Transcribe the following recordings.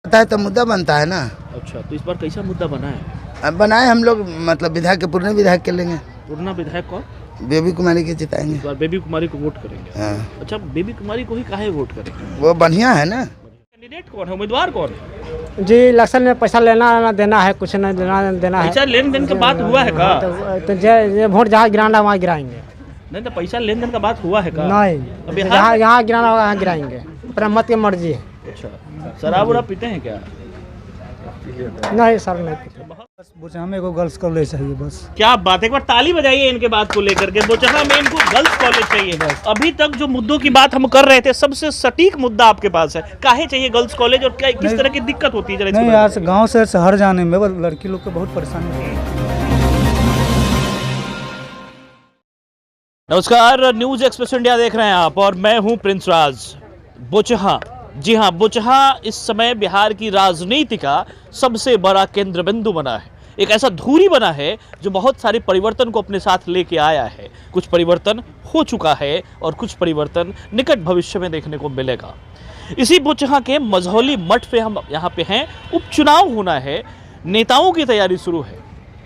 होता है तो मुद्दा बनता है ना। अच्छा, तो इस बार कैसा मुद्दा बना है? अब बनाए हम लोग मतलब विधायक के पूर्ण विधायक के लेंगे। पूर्णा विधायक कौन? बेबी कुमारी के जिताएंगे। इस बार बेबी कुमारी को वोट करेंगे। हाँ। अच्छा, बेबी कुमारी को ही काहे वोट करेंगे? वो बढ़िया है ना। कैंडिडेट कौन है, उम्मीदवार कौन है? जी, इलेक्शन में पैसा लेना देना है, कुछ नहीं देना है। पैसा लेन देन का बात हुआ है का? तो ये वोट जहाँ गिराना वहाँ गिराएंगे। नहीं तो पैसा लेन देन का बात हुआ है का? नहीं, यहाँ गिराना वहाँ गिराएंगे, अपना मत की मर्जी है। अच्छा, शराब उराब पीते हैं क्या? नहीं सर, नहीं पीते। बोचहा में को गर्ल्स कॉलेज चाहिए बस। क्या बात है, एक बार ताली बजाइए इनके बात को लेकर के। बोचहा में इनको गर्ल्स कॉलेज चाहिए बस। अभी तक जो मुद्दों की बात हम कर रहे थे, सबसे सटीक मुद्दा आपके पास है। काहे चाहिए गर्ल्स कॉलेज और क्या किस तरह की दिक्कत होती है? नहीं यार, गांव से शहर जाने में लड़की लोग को बहुत परेशानी होती है। नमस्कार, न्यूज एक्सप्रेस इंडिया देख रहे हैं आप और मैं हूं प्रिंस राज। बोचहा, जी हाँ, बोचहा इस समय बिहार की राजनीति का सबसे बड़ा केंद्र बिंदु बना है। एक ऐसा धुरी बना है जो बहुत सारे परिवर्तन को अपने साथ लेके आया है। कुछ परिवर्तन हो चुका है और कुछ परिवर्तन निकट भविष्य में देखने को मिलेगा। इसी बोचहा के मझौली मठ पे हम यहाँ पे हैं। उपचुनाव होना है, नेताओं की तैयारी शुरू है।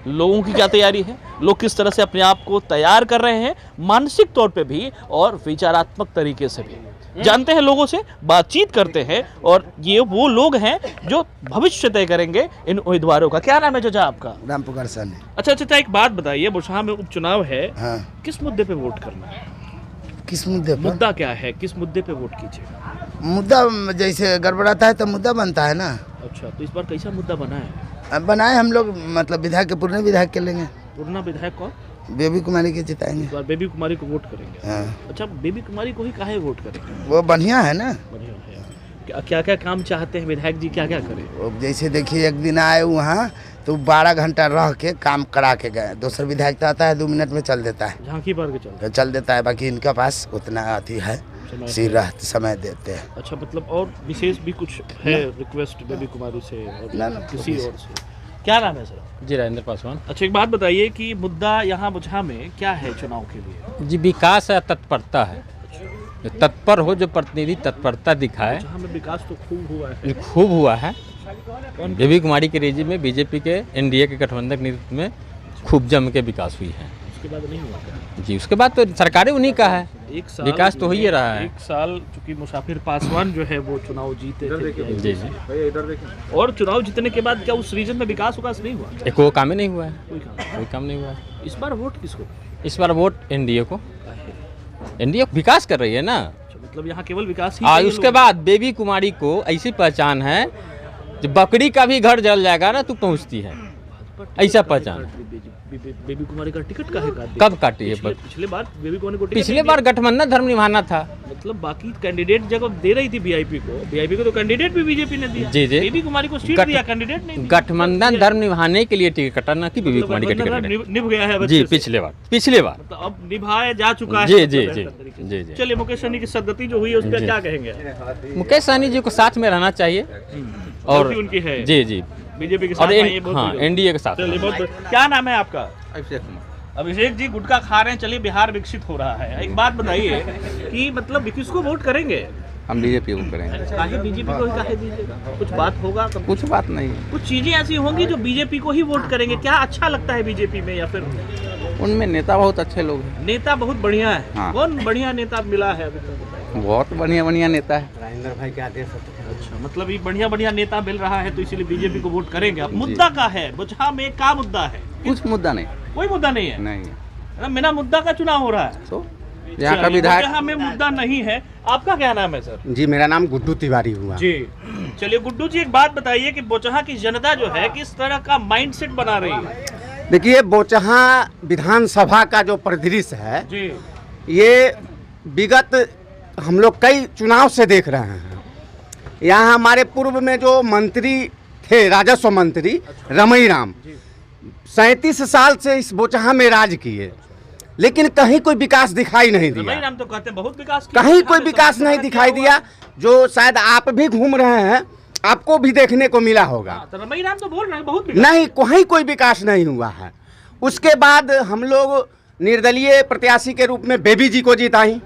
लोगों की क्या तैयारी है, लोग किस तरह से अपने आप को तैयार कर रहे हैं, मानसिक तौर पे भी और विचारात्मक तरीके से भी जानते हैं, लोगों से बातचीत करते हैं। और ये वो लोग हैं जो भविष्य तय करेंगे इन उम्मीदवारों का। क्या नाम है चाचा आपका? रामपुकार सानी। अच्छा चाचा, एक बात बताइए, बोचहा में उपचुनाव है। हाँ। किस मुद्दे पे वोट करना है? किस मुद्दे पर? मुद्दा क्या है, किस मुद्दे पे वोट कीजिए? मुद्दा जैसे गड़बड़ाता है तो मुद्दा बनता है ना। अच्छा, तो इस बार कैसा मुद्दा बना है? अब बनाए हम लोग मतलब विधायक के पूर्ण विधायक के लेंगे। पूर्णा विधायक कौन? बेबी कुमारी के जिताएंगे। इस बार बेबी कुमारी को वोट करेंगे। हाँ। अच्छा, बेबी कुमारी को ही काहे वोट करेंगे? वो बढ़िया है ना। बढ़िया है। क्या क्या काम चाहते हैं विधायक जी, क्या क्या करें? वो जैसे देखिए, एक दिन आए वहाँ तो 12 घंटा रह के काम करा के गए। दूसरा विधायक तो आता है 2 मिनट में चल देता है, झांकी भर के चल देता है। बाकी इनका पास उतना अति है, समय देते हैं। अच्छा, मतलब और विशेष भी कुछ है रिक्वेस्ट बेबी कुमारी से और ना, किसी और से? क्या नाम है सर? जी, राजेंद्र पासवान। अच्छा, एक बात बताइए कि मुद्दा यहाँ बोचहा में क्या है चुनाव के लिए? जी, विकास है, तत्परता है। जो तत्पर हो, जो प्रतिनिधि तत्परता दिखाए। बोचहा में विकास तो खूब हुआ है। जो खूब हुआ है, बेबी कुमारी के रेजिम में बीजेपी के एनडीए के गठबंधन के नेतृत्व में खूब जम के विकास हुई है। उसके बाद नहीं हुआ क्या? जी, उसके बाद तो सरकारें उन्हीं का है, एक साल विकास तो हो ही रहा है। एक साल चूंकि मुसाफिर पासवान जो है वो चुनाव जीते थे। जी जी। और चुनाव जीतने के बाद क्या उस रीजन में विकास नहीं हुआ? एक वो काम ही नहीं हुआ है, कोई काम नहीं हुआ है। इस बार वोट किसको? इस बार वोट एनडीए को। एनडीए विकास कर रही है ना। मतलब यहाँ केवल विकास ही। उसके बाद बेबी कुमारी को ऐसी पहचान है, जब बकरी का भी घर जल जाएगा ना तो पहुँचती है, ऐसा पहचान। बेबी कुमारी का टिकट काहे काट दिया? कब काटी है? पिछले बार बेबी कुमारी को पिछले बार गठबंधन धर्म निभाना था। मतलब बाकी कैंडिडेट जगह दे रही थी वीआईपी को तो कैंडिडेट भी बीजेपी ने दिया। जी जी। बेबी कुमारी को सीट दिया, कैंडिडेट नहीं। गठबंधन धर्म निभाने के लिए टिकट कटाना कि बेबी कुमारी का टिकट निभ गया है जी। पिछले बार मतलब अब निभाया जा चुका है। जी जी जी जी जी। चलिए, मुकेश सहनी की सदगति जो हुई है उस पर क्या कहेंगे? मुकेश सहनी जी को साथ में रहना चाहिए और उनकी है। जी जी, बीजेपी के साथ एनडीए के साथ। क्या नाम है आपका? अभिषेक जी, गुटखा खा रहे हैं। चलिए, बिहार विकसित हो रहा है। एक बात बताइए कि मतलब किसको वोट करेंगे? हम बीजेपी को करेंगे। काहे बीजेपी को ही काहे दीजिएगा? कुछ बात होगा? कुछ बात नहीं, कुछ चीजें ऐसी होंगी जो बीजेपी को ही वोट करेंगे। क्या अच्छा लगता है बीजेपी में, या फिर उनमें नेता बहुत अच्छे लोग हैं? नेता बहुत बढ़िया है। हाँ। कौन बढ़िया नेता मिला है अभी तक? बहुत बढ़िया नेता है। राजेंद्र भाई क्या दे सकते हैं? अच्छा, मतलब ये बढ़िया नेता मिल रहा है तो इसीलिए बीजेपी को वोट करेंगे। अब मुद्दा का है बोचहा में, क्या मुद्दा है? कुछ मुद्दा नहीं, कोई मुद्दा नहीं है। नहीं है। बिना मुद्दा का चुनाव हो रहा है। तो यहाँ का विधायक, बोचहा में मुद्दा नहीं है। आपका क्या नाम है सर? जी, मेरा नाम गुड्डू तिवारी हुआ जी। चलिए गुड्डू जी, एक बात बताइए कि बोचहा की जनता जो है किस तरह का माइंडसेट बना रही है? देखिए, बोचहा विधानसभा का जो परिदृश्य है जी, ये विगत हम लोग कई चुनाव से देख रहे हैं। यहाँ हमारे पूर्व में जो मंत्री थे, राजस्व मंत्री रमई राम, 37 साल से इस बोचहा में राज किए, लेकिन कहीं कोई विकास दिखाई नहीं दिया। रमई राम तो कहते हैं बहुत विकास किया। कहीं कोई विकास नहीं दिखाई दिया, जो शायद आप भी घूम रहे हैं, आपको भी देखने को मिला होगा। तो रमई राम तो बोल रहे हैं बहुत विकास। नहीं, कहीं कोई विकास नहीं हुआ है। उसके बाद हम लोग निर्दलीय प्रत्याशी के रूप में बेबी जी को जिताई।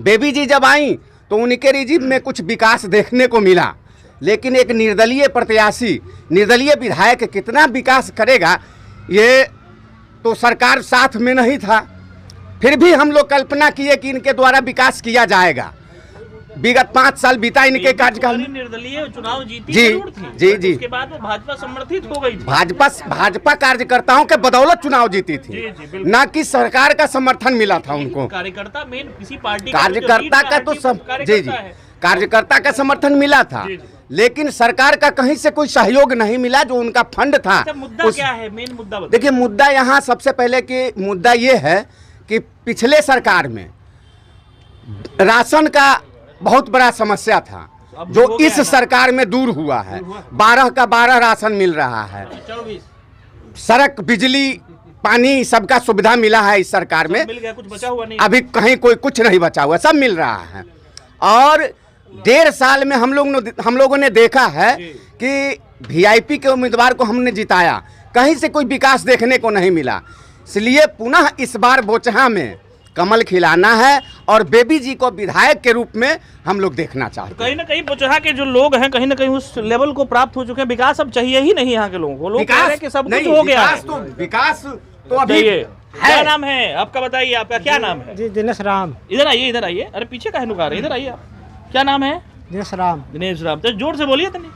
बेबी जी जब आई तो उनके रिजिम में कुछ विकास देखने को मिला, लेकिन एक निर्दलीय प्रत्याशी, निर्दलीय विधायक कितना विकास करेगा, ये तो सरकार साथ में नहीं था। फिर भी हम लोग कल्पना किए कि इनके द्वारा विकास किया जाएगा। विगत 5 साल बीता इनके कार्यकाल में। निर्दलीय चुनाव जीती जी, जरूर थी, जी, जी। उसके बाद वो भाजपा समर्थित हो गई थी। भाजपा कार्यकर्ताओं के बदौलत चुनाव जीती थी, जी, बिल्कुल। ना कि सरकार का समर्थन मिला था उनको। कार्यकर्ता मेन किसी पार्टी कार्यकर्ता का तो सब जी जी कार्यकर्ता का समर्थन मिला था, जी। लेकिन सरकार का कहीं से कोई सहयोग नहीं मिला। जो उनका फंड था, मुद्दा क्या है, मेन मुद्दा बताइए। देखिए मुद्दा यहाँ सबसे पहले कि मुद्दा ये है कि पिछले सरकार में राशन का बहुत बड़ा समस्या था, जो इस सरकार में दूर हुआ है। 12 का 12 राशन मिल रहा है, 24 सड़क, बिजली, पानी सबका सुविधा मिला है इस सरकार में। मिल गया, कुछ बचा हुआ नहीं। अभी कहीं कुछ नहीं बचा हुआ, सब मिल रहा है। और 1.5 साल में हम लोगों ने देखा है कि वीआईपी के उम्मीदवार को हमने जिताया, कहीं से कोई विकास देखने को नहीं मिला। इसलिए पुनः इस बार बोचहा में कमल खिलाना है और बेबी जी को विधायक के रूप में हम लोग देखना चाहते हैं। कहीं ना कहीं बोचहा के जो लोग हैं कहीं ना कहीं उस लेवल को प्राप्त हो चुके हैं। विकास अब चाहिए ही नहीं यहाँ के लोगों को। लोग कह रहे हैं कि सब कुछ हो गया है। विकास तो अभी चाहिए। है। क्या नाम है आपका, बताइए आपका क्या नाम है? जी दिनेश राम। इधर आइए, इधर आइए। अरे पीछे काहे नुका रहे हैं, इधर आइए आप। क्या नाम है? दिनेश राम। दिनेश राम। तो जोर से बोलिए तनी।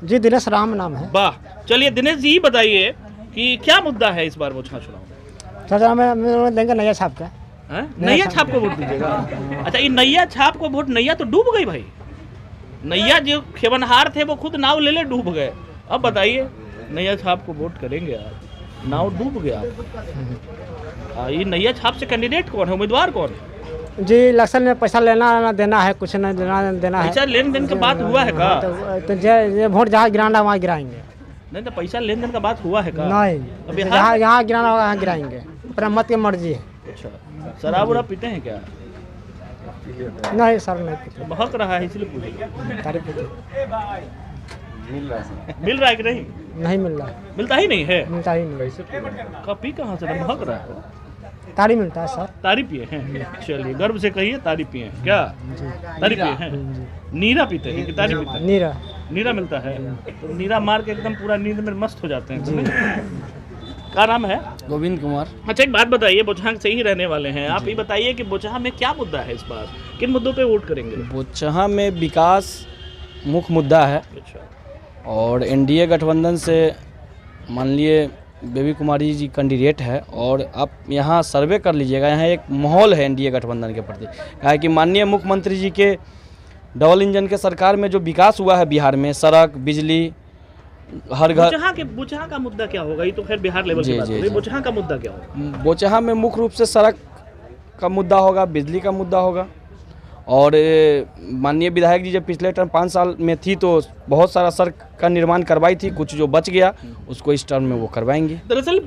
जी दिनेश राम नाम है। वाह, चलिए दिनेश जी बताइए कि क्या मुद्दा है इस बार बोचहा चुनाव में? चाचा मैं देंगे नैया छाप का। हैं? नैया छाप को वोट दीजिएगा? अच्छा, ये नैया छाप को वोट, नैया तो डूब गई भाई। नैया जो खेवनहार थे वो खुद नाव ले डूब गए। अब बताइए नैया छाप को वोट करेंगे आप, नाव डूब गया। ये नैया छाप से कैंडिडेट कौन है, उम्मीदवार कौन है? जी इलेक्शन में पैसा लेना ना देना है, कुछ ना देना है। पैसा लेन देन का बात हुआ है का? तो ये वोट जहाँ गिराना वहाँ गिराएंगे। नहीं तो पैसा लेन देन का बात हुआ है का? नहीं, यहाँ गिराना होगा वहाँ गिराएंगे, अपना मत की मर्जी है। अच्छा, शराब उराब पीते हैं क्या? नहीं सर नहीं पीते। बहक रहा है इसलिए पूछे। तारीफ पीते मिल रहा है कि नहीं? नहीं मिल रहा है, मिलता ही नहीं है। मिलता ही नहीं। कॉपी कहाँ से बहक रहा है? तारी मिलता है सर। तारी पिए हैं? चलिए गर्व से कहिए तारी पिए हैं क्या? तारी पिए हैं? नीरा पीते हैं कि तारी पीते हैं? नीरा। नीरा मिलता है तो नीरा मार के एकदम पूरा नींद में मस्त हो जाते हैं। क्या नाम है? गोविंद कुमार। अच्छा एक बात बताइए, बोचहा से ही रहने वाले हैं आप, ये बताइए कि बोचहा में क्या मुद्दा है इस बार, किन मुद्दों पे वोट करेंगे? बोचहा में विकास मुख्य मुद्दा है अच्छा, और एनडीए गठबंधन से मान लिए बेबी कुमारी जी कैंडिडेट है। और आप यहाँ सर्वे कर लीजिएगा, यहाँ एक माहौल है एनडीए गठबंधन के प्रति। क्या है कि माननीय मुख्यमंत्री जी के डबल इंजन के सरकार में जो विकास हुआ है बिहार में, सड़क, बिजली, हर घर। बोचहा का मुद्दा क्या होगा? ये तो खैर बिहार लेवल की बात हो रही है, बोचहा का मुद्दा क्या होगा? बोचहा में मुख्य रूप से सड़क का मुद्दा होगा, बिजली का मुद्दा होगा। और माननीय विधायक जी जब पिछले टर्म 5 साल में थी तो बहुत सारा सड़क का निर्माण करवाई थी, कुछ जो बच गया उसको इस टर्म में वो करवाएंगे। दरअसल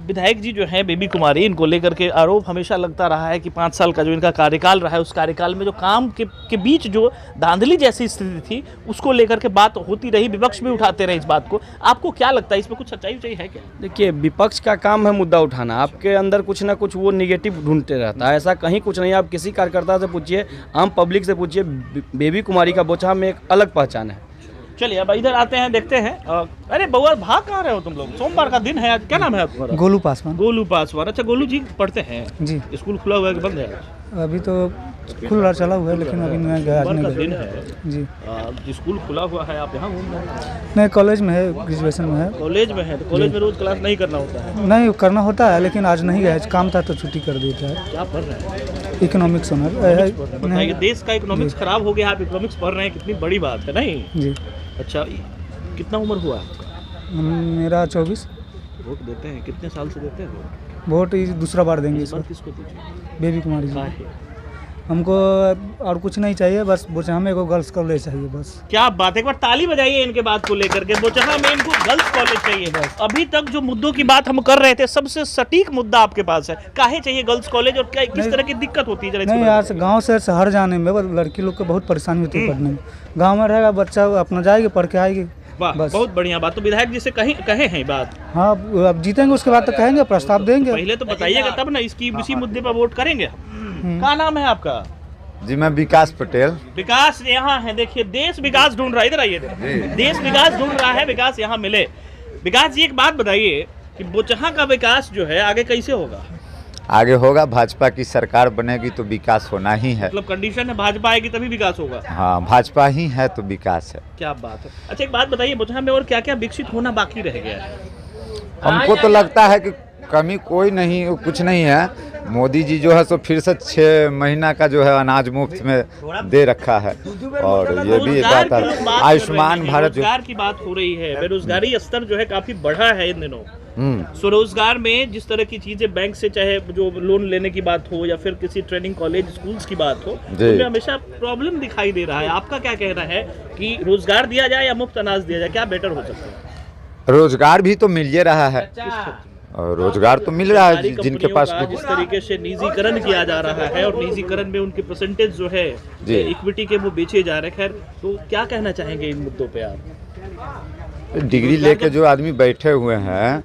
विधायक जी जो है बेबी कुमारी, इनको लेकर के आरोप हमेशा लगता रहा है कि 5 साल का जो इनका कार्यकाल रहा है, उस कार्यकाल में जो काम के बीच जो धांधली जैसी स्थिति थी उसको लेकर के बात होती रही, विपक्ष भी उठाते रहे इस बात को। आपको क्या लगता है इसमें कुछ सच्चाई उच्चाई है क्या? देखिए, विपक्ष का काम है मुद्दा उठाना, आपके अंदर कुछ ना कुछ वो निगेटिव ढूंढते रहता है, ऐसा कहीं कुछ नहीं। आप किसी कार्यकर्ता से पूछिए, आम पब्लिक से पूछिए, बेबी कुमारी का बोचहा में एक अलग पहचान है। चलिए अब इधर आते हैं, देखते हैं। अरे बउआ भाग कहाँ रहे हो तुम लोग? सोमवार का दिन है आज, क्या नाम है तुम्हारा? गोलू पासवान। गोलू पासवान। अच्छा गोलू जी पढ़ते हैं? जी। स्कूल खुला हुआ है कि बंद है? अभी तो खुला चला हुआ है, लेकिन अभी मैं गया सोमवार का नहीं दिन गया। है जी। स्कूल खुला हुआ है, आप यहाँ घूम रहे हैं? नहीं, कॉलेज में है, ग्रेजुएशन में है। कॉलेज में है तो कॉलेज में रोज क्लास नहीं करना होता है? नहीं करना होता है, लेकिन आज नहीं गया, काम था तो छुट्टी कर देता है। क्या पढ़ रहे हैं? Economics honour. बताइए, देश का इकोनॉमिक्स खराब हो गया, आप इकोनॉमिक्स पढ़ रहे हैं, कितनी बड़ी बात है नहीं? जी। अच्छा, कितना उम्र हुआ आपका? मेरा 24। वोट देते हैं? कितने साल से देते हैं वोट दूसरा बार देंगे इस इस बार? बार। किसको दीजिए? बेबी कुमारी जी। काहे? हमको और कुछ नहीं चाहिए, बस बोचहा में को गर्ल्स कॉलेज चाहिए बस। क्या बात है, एक बार ताली बजाइए इनके बात को लेकर के। बोचहा में इनको गर्ल्स कॉलेज चाहिए बस। अभी तक जो मुद्दों की बात हम कर रहे थे, सबसे सटीक मुद्दा आपके पास है। काहे चाहिए गर्ल्स कॉलेज और क्या किस तरह की दिक्कत होती है? नहीं यार, गांव से शहर जाने में लड़की लोग को बहुत परेशानी होती है पढ़ने में। गांव में रहेगा बच्चा, अपना जाएगी पढ़ के आएगी। वाह, बहुत बढ़िया बात। तो विधायक जी से कहे हैं बात? हाँ, अब जीतेंगे उसके बाद तो कहेंगे, प्रस्ताव देंगे। पहले तो बताइएगा तब ना, इसी मुद्दे पर वोट करेंगे। क्या नाम है आपका? जी मैं विकास पटेल। विकास यहाँ है, देखिए देश विकास ढूंढ रहा है, इधर आइए, देश विकास ढूंढ रहा है, विकास यहाँ मिले। विकास जी एक बात बताइए कि बोचहा का विकास जो है आगे कैसे होगा? आगे होगा, भाजपा की सरकार बनेगी तो विकास होना ही है। मतलब कंडीशन है भाजपा आएगी तभी विकास होगा। हाँ, भाजपा ही है तो विकास है। क्या बात है। अच्छा एक बात बताइए, बोचहा में और क्या क्या विकसित होना बाकी रह गया है? हमको तो लगता है कि कमी कोई नहीं, कुछ नहीं है। मोदी जी जो है सो फिर से 6 महीना का जो है अनाज मुफ्त में दे रखा है। और ये भी बात है, आयुष्मान भारत जो रोजगार की बात हो रही है, बेरोजगारी स्तर जो है काफी बढ़ा है इन दिनों। स्वरोजगार में जिस तरह की चीजें बैंक से चाहे जो लोन लेने की बात हो या फिर किसी ट्रेनिंग कॉलेज स्कूल्स की बात हो, उनमें हमेशा प्रॉब्लम दिखाई दे रहा है। आपका क्या कहना है कि रोजगार दिया जाए या मुफ्त अनाज दिया जाए, क्या बेटर हो सकता है? रोजगार भी तो मिल ही रहा है, और रोजगार तो मिल रहा है जिनके पास। जिस तरीके से निजीकरण किया जा रहा है और निजीकरण में उनके परसेंटेज जो है इक्विटी के वो बेचे जा रहे हैं, खैर तो क्या कहना चाहेंगे इन मुद्दों पे आप? डिग्री लेके जो आदमी बैठे हुए हैं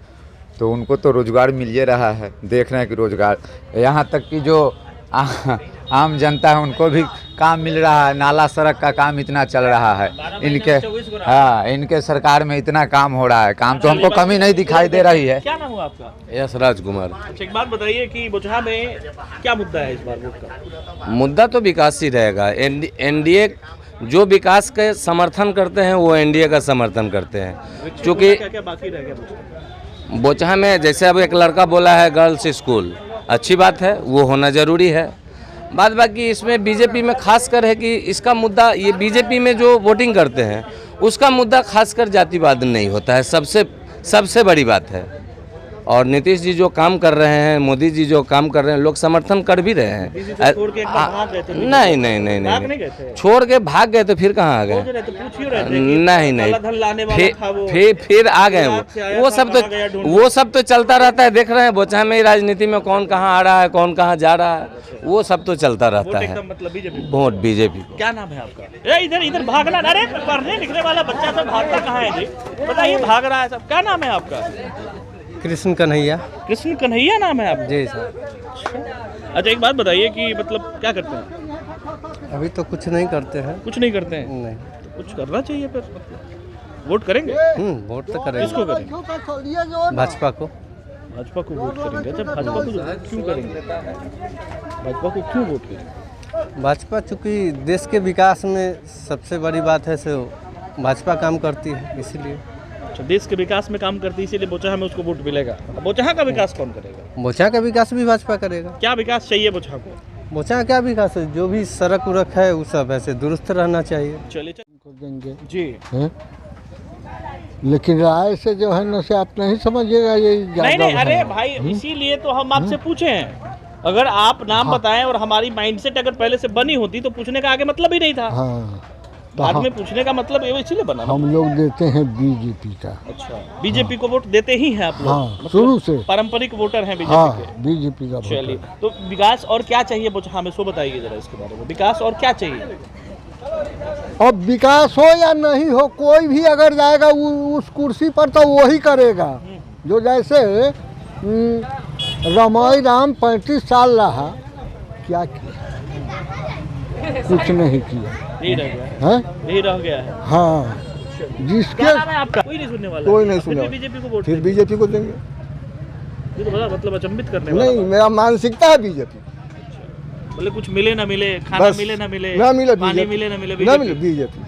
तो उनको तो रोजगार मिल ही रहा है। देख रहे हैं कि रोजगार, यहाँ तक कि जो आम जनता है उनको भी काम मिल रहा है। नाला सड़क का काम इतना चल रहा है इनके, हाँ इनके सरकार में इतना काम हो रहा है। काम तो हमको कमी नहीं दिखाई दे रही है। क्या नाम हुआ आपका? यश राज कुमार। अच्छा एक बात बताइए कि बोचहा में क्या मुद्दा है इस बार वोट का? मुद्दा तो विकास ही रहेगा। एनडीए जो विकास के समर्थन करते हैं वो एनडीए का समर्थन करते हैं। क्योंकि क्या क्या बाकी रह गया बोचहा में? जैसे अब एक लड़का बोला है गर्ल्स स्कूल, अच्छी बात है, वो होना जरूरी है। बात बाकी इसमें बीजेपी में खासकर है कि इसका मुद्दा, ये बीजेपी में जो वोटिंग करते हैं उसका मुद्दा खासकर जातिवाद नहीं होता है, सबसे बड़ी बात है। और नीतीश जी जो काम कर रहे हैं, मोदी जी जो काम कर रहे हैं, लोग समर्थन कर भी रहे हैं। नहीं, छोड़ के भाग गए तो फिर कहाँ आ गए? नहीं, फिर आ गए वो सब तो चलता रहता है। देख रहे हैं बोचहा में राजनीति में कौन कहाँ आ रहा है, कौन कहाँ जा रहा है, वो सब तो चलता रहता है। वोट बीजेपी को। क्या नाम है आपका? इधर भागना, अरे पढ़ने लिखने वाला बच्चा सब भागता कहाँ है जी? बताइए, भाग रहा है सब। क्या नाम है आपका? कृष्ण कन्हैया। कृष्ण कन्हैया नाम है आपका? जी सर। अच्छा एक बात बताइए कि मतलब क्या करते हैं? अभी तो कुछ नहीं करते हैं। कुछ नहीं करते हैं? नहीं। तो कुछ करना चाहिए फिर। वोट करेंगे? वोट तो करेंगे। किसको करेंगे? भाजपा को। भाजपा को वोट करेंगे? अच्छा भाजपा को क्यों करेंगे? भाजपा को क्यों वोट करेंगे? भाजपा चूँकि देश के विकास में सबसे बड़ी बात है, सो भाजपा काम करती है इसीलिए। अच्छा, देश के विकास में काम करती है इसीलिए बोचहा में उसको वोट मिलेगा। बोचहा का विकास कौन करेगा? बोचहा का विकास भी भाजपा करेगा। क्या विकास चाहिए बोचहा को? बोचहा क्या विकास है? जो भी सड़क उड़क है वो सब ऐसे दुरुस्त रहना चाहिए। चलिए देंगे जी है? लेकिन राय से जो है ना से आप नहीं समझिएगा ये। नहीं, अरे भाई इसीलिए तो हम आपसे पूछे हैं। अगर आप नाम बताएं और हमारी माइंडसेट अगर पहले से बनी होती तो पूछने का आगे मतलब ही नहीं था। हाँ, बाद में पूछने का मतलब ये इसीलिए बना। हम लोग देते हैं बीजेपी का। अच्छा, बीजेपी को वोट देते ही हैं आप लोग? हाँ, मतलब शुरू से पारंपरिक वोटर हैं बीजेपी हाँ, के? बीजेपी का। चलिए, तो विकास और क्या चाहिए बोचहा में, सो बताइए जरा इसके बारे में। विकास और क्या चाहिए? अब विकास हो या नहीं हो, कोई भी अगर जाएगा उस कुर्सी पर तो वही करेगा। जो जैसे रमाई राम 35 साल रहा, क्या किया? कुछ नहीं किया। यही रह गया है, यही रह गया है। हाँ, जिसके आपका कोई नहीं सुनने वाला, कोई नहीं सुना, बीजेपी को वोट, फिर बीजेपी को देंगे। ये तो बड़ा मतलब अचंभित करने वाला नहीं, मेरा मानसिकता है बीजेपी। बोले कुछ मिले ना मिले, खाना मिले ना मिले, पानी मिले ना मिले, बीजेपी।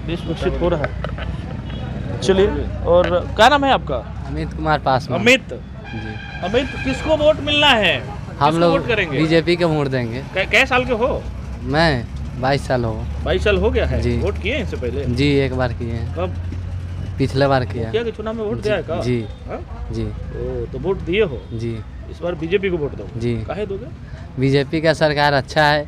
देश विकसित हो रहा है। चलिए, और क्या नाम है आपका? अमित कुमार पासवान। अमित जी। अमित, किसको वोट मिलना है? हम लोग वोट करेंगे? बीजेपी के वोट देंगे। कै साल के हो? मैं 22 साल हो। 22 साल हो गया है जी। वोट किए इससे पहले? जी, एक बार किए हैं। कब? पिछले बार किया। क्या चुनाव में वोट दिया है? जी हा? जी। ओ, तो वोट दिए हो? जी। इस बार बीजेपी को वोट दो। जी। काहे दोगे? बीजेपी का सरकार अच्छा है,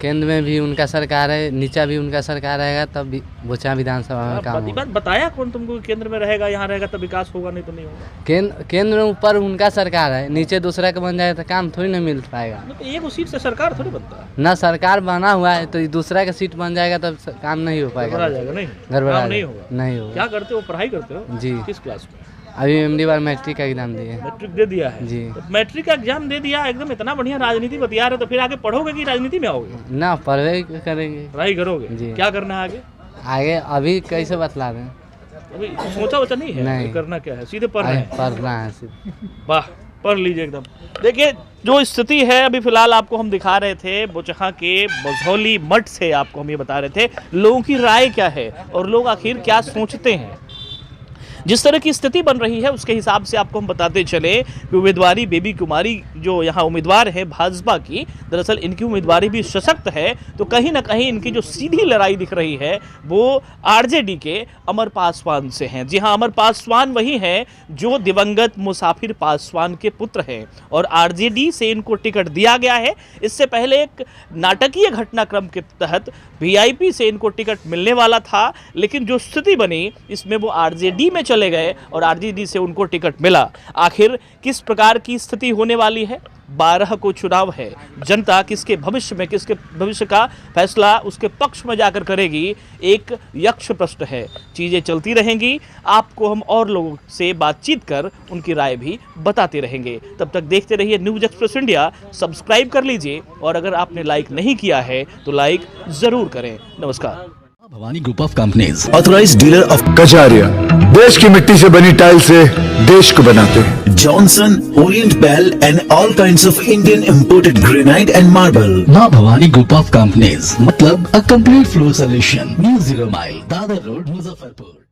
केंद्र में भी उनका सरकार है, नीचा भी उनका सरकार रहेगा, तब बोचहा विधानसभा में काम होगा। बताया कौन तुमको केंद्र में रहेगा, यहाँ रहेगा तब विकास होगा, नहीं तो नहीं होगा? केंद्र में ऊपर उनका सरकार है, नीचे दूसरा का बन जाए तो काम थोड़ी ना मिल पाएगा। तो एक सीट से सरकार थोड़ी बनता है ना, सरकार बना हुआ है तो दूसरा का सीट बन जाएगा तब काम नहीं हो पाएगा। गड़बड़ा जाएगा। नहीं, गड़बड़ा नहीं होगा। नहीं होगा। क्या करते हो? पढ़ाई करते हो? जी। किस क्लास में? अभी एमडी बार मैट्रिक का एग्जाम दिए। मैट्रिक दे दिया है जी। तो मैट्रिक का एग्जाम दे दिया, एकदम इतना बढ़िया राजनीति बतिया रहे, तो फिर आगे पढ़ोगे कि राजनीति में आओगे? ना पढ़ाई करेंगे। पढ़ाई करोगे जी। क्या करना है आगे? आगे अभी कैसे बतला दें? अभी सोचा वोचा नहीं है? नहीं। करना क्या है, सीधे पढ़ रहे हैं? पढ़ना है सिर्फ। वाह, पढ़ लीजिए एकदम। देखिए जो स्थिति है अभी फिलहाल आपको हम दिखा रहे थे बोचहा के मझौली मठ से, आपको हम ये बता रहे थे लोगों की राय क्या है और लोग आखिर क्या सोचते हैं। जिस तरह की स्थिति बन रही है उसके हिसाब से आपको हम बताते चले कि उम्मीदवारी बेबी कुमारी जो यहाँ उम्मीदवार है भाजपा की, दरअसल इनकी उम्मीदवारी भी सशक्त है, तो कहीं ना कहीं इनकी जो सीधी लड़ाई दिख रही है वो आरजेडी के अमर पासवान से है। जी हाँ, अमर पासवान वही हैं जो दिवंगत मुसाफिर पासवान के पुत्र हैं और आरजेडी से इनको टिकट दिया गया है। इससे पहले एक नाटकीय घटनाक्रम के तहत वीआईपी से इनको टिकट मिलने वाला था, लेकिन जो स्थिति बनी इसमें वो आरजेडी में चले गए और आरजेडी से उनको टिकट मिला। आखिर किस प्रकार की स्थिति होने वाली है? 12 को चुनाव है, जनता किसके भविष्य का फैसला उसके पक्ष में जाकर करेगी, एक यक्ष प्रश्न है। चीज़ें चलती रहेंगी, आपको हम और लोगों से बातचीत कर उनकी राय भी बताते रहेंगे। तब तक देखते रहिए न्यूज़ एक्सप्रेस इंडिया, सब्सक्राइब कर लीजिए और अगर आपने लाइक नहीं किया है तो लाइक ज़रूर करें। नमस्कार। Bhavani group of companies authorised dealer of Kajaria, देश की मिट्टी से बनी टाइल से देश को बनाते हैं। Johnson, Orient Bell and all kinds of Indian imported granite and marble. Maa Bhavani group of companies मतलब a complete floor solution. New 0 mile, Dadar road, Muzaffarpur.